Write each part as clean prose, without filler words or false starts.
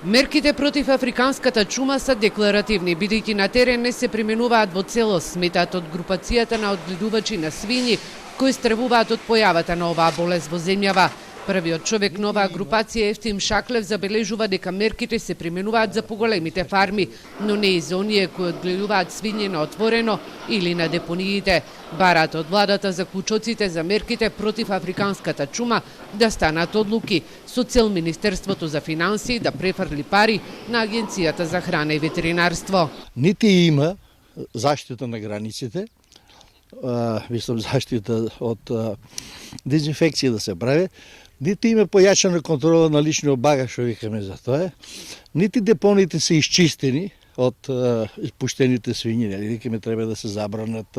Мерките против африканската чума се декларативни, бидејќи на терен не се применуваат во целост, сметаат од групацијата на одгледувачи на свињи, кои стравуваат од појавата на оваа болест во земјава. Првиот човек на оваа групација, Ефтим Шаклев, забележува дека мерките се применуваат за поголемите фарми, но не и за оние кои одгледуваат свињи на отворено или на депониите. Бараат од владата заклучоците за мерките против африканската чума да станат одлуки, со цел Министерството за финансии да префрли пари на Агенцијата за храна и ветеринарство. Нити има заштита на границите, мислам заштита од дезинфекција да се прави, нити има појачена контрола на личниот багаж, што викаме за тоа, нити депоните се исчистени од пуштените свињи, викаме треба да се забранат,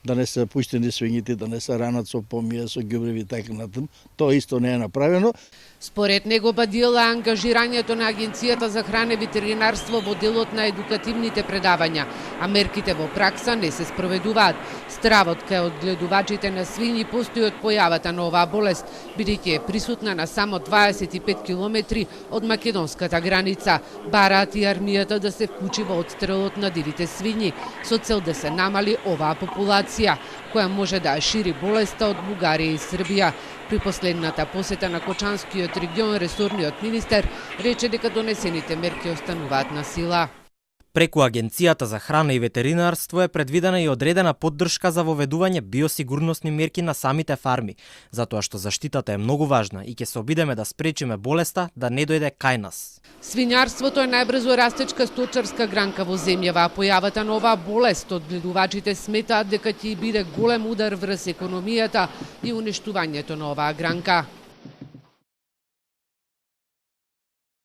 да не се пуштени свињите, да не се ранат со помија, со ѓубреви и така натаму. Тоа исто не е направено. Според него Бадиела ангажирањето на Агенцијата за храна и ветеринарство во делот на едукативните предавања, а мерките во пракса не се спроведуваат. Стравот кај одгледувачите на свињи постои од појавата на оваа болест, бидејќи е присутна на само 25 километри од македонската граница. Бараат и армијата да се вклучи во отстрелот на дивите свињи, со цел да се намали оваа популација, која може да шири болеста од Бугарија и Србија. При последната посета на Кочанскиот регион, ресорниот министер рече дека донесените мерки остануваат на сила. Преку Агенцијата за храна и ветеринарство е предвидена и одредена поддршка за воведување биосигурносни мерки на самите фарми, затоа што заштитата е многу важна и ќе се обидеме да спречиме болеста да не дојде кај нас. Свињарството е најбрзо растечка сточарска гранка во земјава, а појавата на оваа болест одгледувачите сметаат дека ќе биде голем удар врз економијата и уништувањето на оваа гранка.